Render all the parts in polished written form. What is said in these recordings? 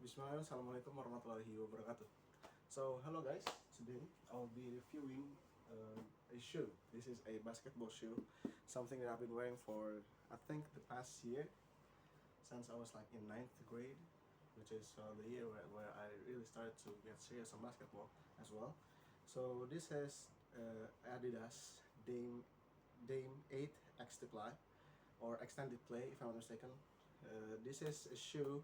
Bismillahirrahmanirrahim. Assalamualaikum warahmatullahi wabarakatuh. So, hello guys. Today I'll be reviewing a shoe. This is a basketball shoe, something that I've been wearing for I think the past year, since I was like in ninth grade, which is the year where I really started to get serious on basketball as well. So this is Adidas Dame 8 EXTPLY or extended play, if I'm not mistaken. This is a shoe,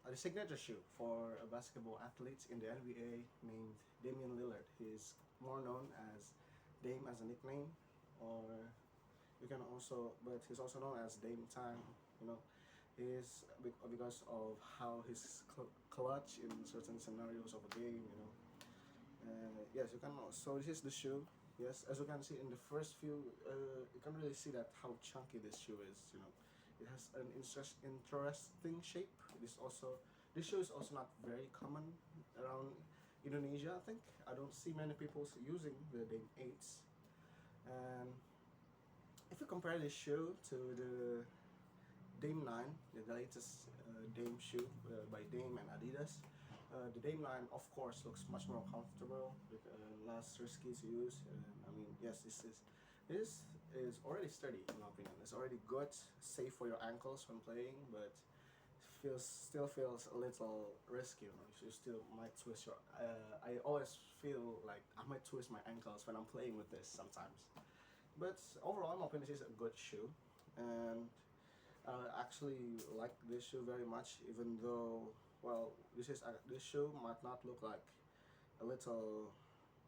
a signature shoe for a basketball athlete in the NBA named Damian Lillard. He's more known as Dame as a nickname, or you can also, but he's also known as Dame Time. You know, is because of how he's clutch in certain scenarios of a game. Yes, you can. So this is the shoe. Yes, as you can see in the first few, you can really see that how chunky this shoe is. It has an interesting shape. This shoe is also not very common around Indonesia. I think I don't see many people using the Dame 8s. And if you compare this shoe to the Dame 9, the latest Dame shoe by Dame and Adidas, the Dame 9 of course looks much more comfortable, less risky to use. Yes, this is already sturdy in my opinion. It's already good, safe for your ankles when playing, but still feels a little risky. You still might twist your. I always feel like I might twist my ankles when I'm playing with this sometimes. But overall, in my opinion, this is a good shoe, and I actually like this shoe very much, even though, well, this shoe might not look like a little,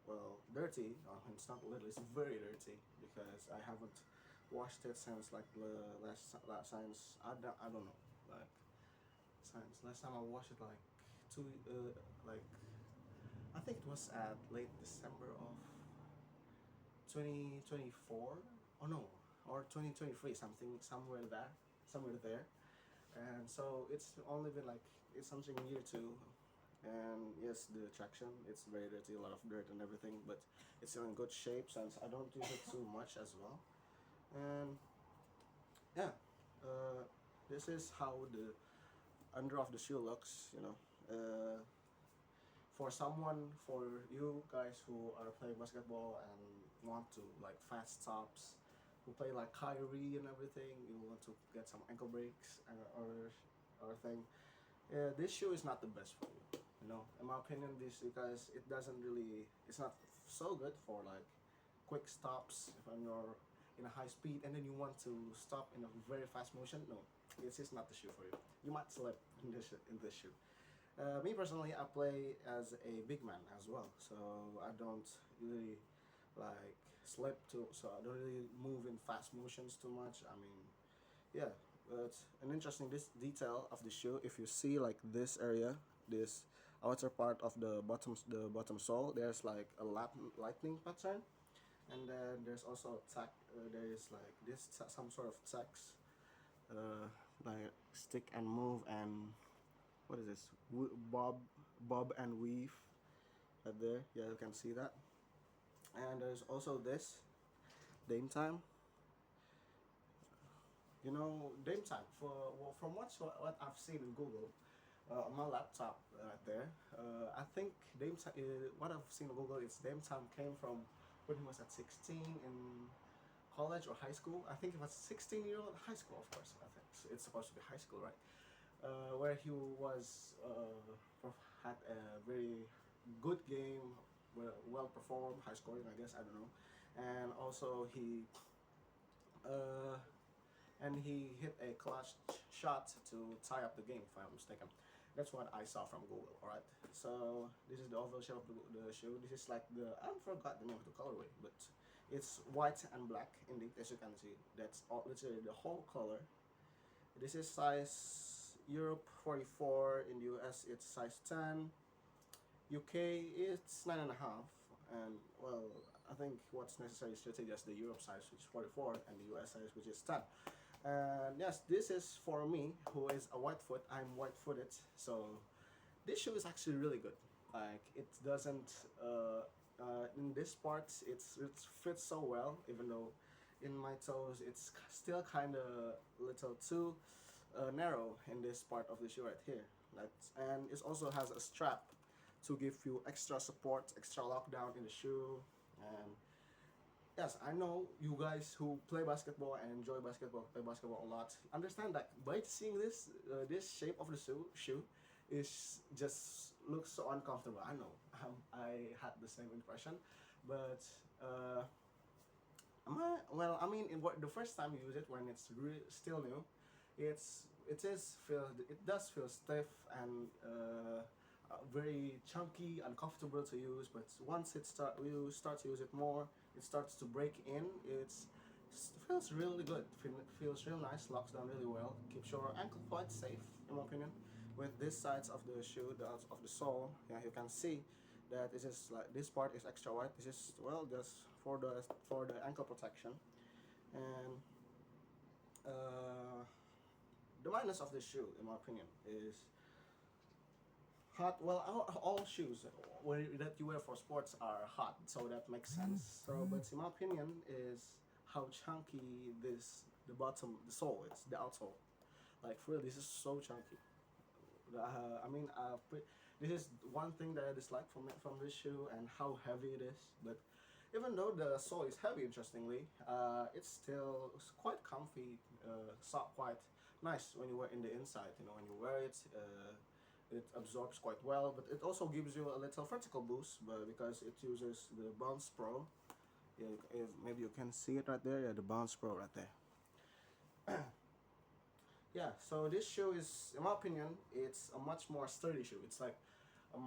well, dirty. It's not little, it's very dirty because I haven't washed it since like the since I don't know, like since last time I washed it like like I think it was at late December of 2024, or no, or 2023, somewhere there. And so it's only been like, it's something year two. And yes, the traction, it's very dirty, a lot of dirt and everything, but it's still in good shape since I don't use it too much as well. And yeah, uh, this is how the under of the shoe looks. For you guys who are playing basketball and want to like fast stops, who play like Kyrie and everything, you want to get some ankle breaks or thing. This shoe is not the best for you. In my opinion, this because it's not so good for like quick stops when you're in a high speed and then you want to stop in a very fast motion. No, this is not the shoe for you. You might slip in this shoe. Me personally, I play as a big man as well, so I don't really like slip too. So I don't really move in fast motions too much. Yeah, but an interesting this detail of the shoe. If you see like this area, this outer part of the bottom sole, there's like a lightning pattern, and then there's also a tack. There is like some sort of tacks, like stick and move and what is this? Bob and weave right there. Yeah, you can see that. And there's also this Dame Time. Dame Time. From what I've seen in Google, on my laptop right there, I think Dame Time. What I've seen on Google is Dame Time came from when he was at 16 in college or high school. I think it was 16-year-old high school, of course. I think it's supposed to be high school, right? Where he had a very good game, well performed, high scoring, I guess, I don't know, and also uh, he hit a clutch shot to tie up the game, if I'm not mistaken. That's what I saw from Google. All right. So this is the overall shape of the shoe. This is like I forgot the name of the colorway, but it's white and black indeed, as you can see. That's all, literally the whole color. This is size Europe 44. In the US it's size 10. UK it's 9.5. And well, I think what's necessary is to take just the Europe size, which is 44, and the US size, which is 10. And yes, this is for me, who is a white foot. I'm white footed, so this shoe is actually really good. Like it doesn't in this part it fits so well, even though in my toes it's still kind of little too narrow in this part of the shoe right here. And it also has a strap to give you extra support, extra lockdown in the shoe. And yes, I know you guys who play basketball and enjoy basketball, play basketball a lot, understand that by seeing this shape of the shoe is just looks so uncomfortable. I know, I had the same impression, but well, I mean, the first time you use it when it's still new, it does feel stiff and very chunky, uncomfortable to use. But once you start to use it more, it starts to break in. It feels really good. Feels real nice. Locks down really well. Keeps your ankle quite safe, in my opinion. With this sides of the shoe, of the sole, yeah, you can see that this is like this part is extra wide. This is, well, just for the ankle protection. And the minus of this shoe, in my opinion, is hot. Well, all shoes that you wear for sports are hot, so that makes sense. So, but in my opinion, is how chunky the bottom, the sole is, the outsole. Like, for real, this is so chunky. I mean, this is one thing that I dislike from this shoe, and how heavy it is. But even though the sole is heavy, interestingly, it's still quite comfy, quite nice when you wear in the inside. You know, when you wear it, it absorbs quite well. But it also gives you a little vertical boost, but because it uses the Bounce Pro. Yeah, if maybe you can see it right there. Yeah, the Bounce Pro right there. Yeah, so this shoe is, in my opinion, it's a much more sturdy shoe. It's like a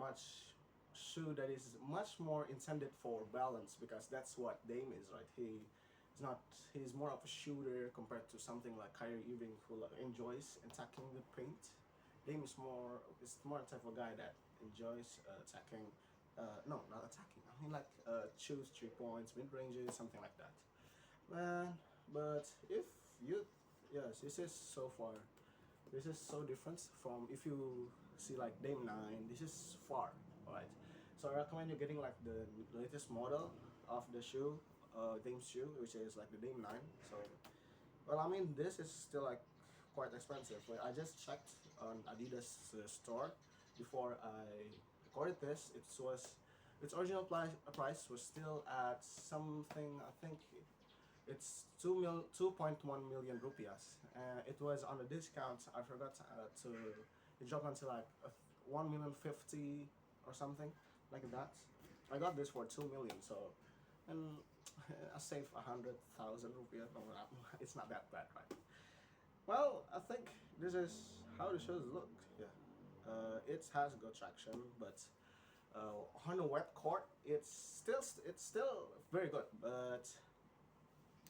shoe that is much more intended for balance, because that's what Dame is, right? He's more of a shooter compared to something like Kyrie Irving, who enjoys attacking the paint. Dame is more the type of guy that enjoys attacking. No, not attacking. I mean, like, choose 3 points, mid ranges, something like that. Man, but if you yes, this is so different from if you see like Dame 9. This is far, right? So I recommend you getting like the latest model of the shoe, Dame's shoe, which is like the Dame 9. So, well, I mean, this is still like quite expensive. Like, I just checked on Adidas store before I recorded this. Its original price was still at something, I think it's 2.1 million rupiahs. It was on a discount. I forgot to. It dropped until like 1,050,000 or something like that. I got this for 2 million. So, and I saved 100,000 rupiah. No, it's not that bad, right? Well, I think this is how the shoes look. Yeah, it has good traction, but on a wet court, it's still very good, but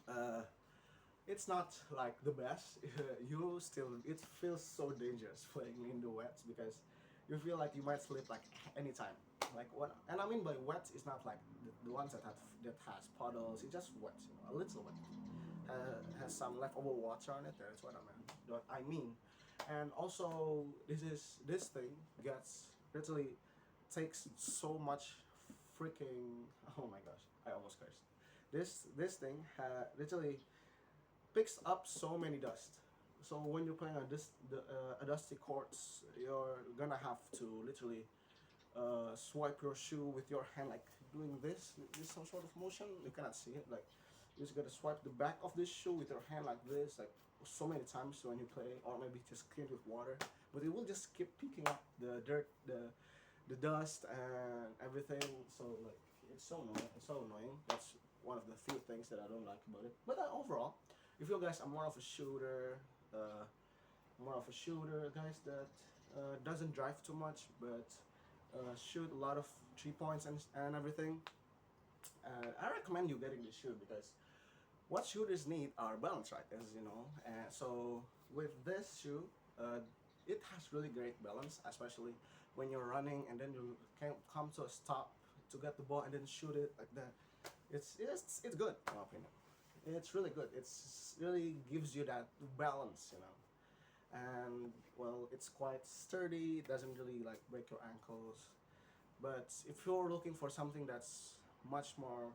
uh, it's not like the best. It feels so dangerous playing in the wet, because you feel like you might slip like anytime. Like, what, and I mean by wet is not like the ones that has puddles. It's just wet, a little wet. Has some leftover water on it. That's what I mean. And also, this thing gets literally takes so much freaking. Oh my gosh! I almost cursed. This thing literally picks up so many dust. So when you're playing on a dusty courts, you're gonna have to literally swipe your shoe with your hand, like doing this some sort of motion. You cannot see it. Like, you just gotta swipe the back of this shoe with your hand like this, like so many times when you play, or maybe just clean it with water. But it will just keep picking up the dirt, the dust and everything. So like, it's so annoying. It's so annoying. That's one of the few things that I don't like about it. But overall, if you guys are more of a shooter, guys that doesn't drive too much, but shoot a lot of 3 points and everything, I recommend you getting this shoe, because what shooters need are balance, right? As you know, and so with this shoe, it has really great balance, especially when you're running and then you can come to a stop to get the ball and then shoot it like that. It's good, in my opinion. It's really good. It's really gives you that balance, and well, it's quite sturdy. It doesn't really like break your ankles. But if you're looking for something that's much more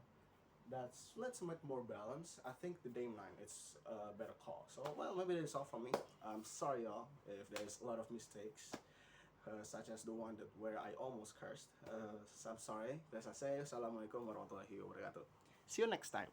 that's let's make more balance. I think the Dame line is a better call. So well, maybe that's all from me. I'm sorry y'all if there's a lot of mistakes, such as the one that where I almost cursed. I'm sorry. As I say, Assalamualaikum warahmatullahi wabarakatuh. See you next time.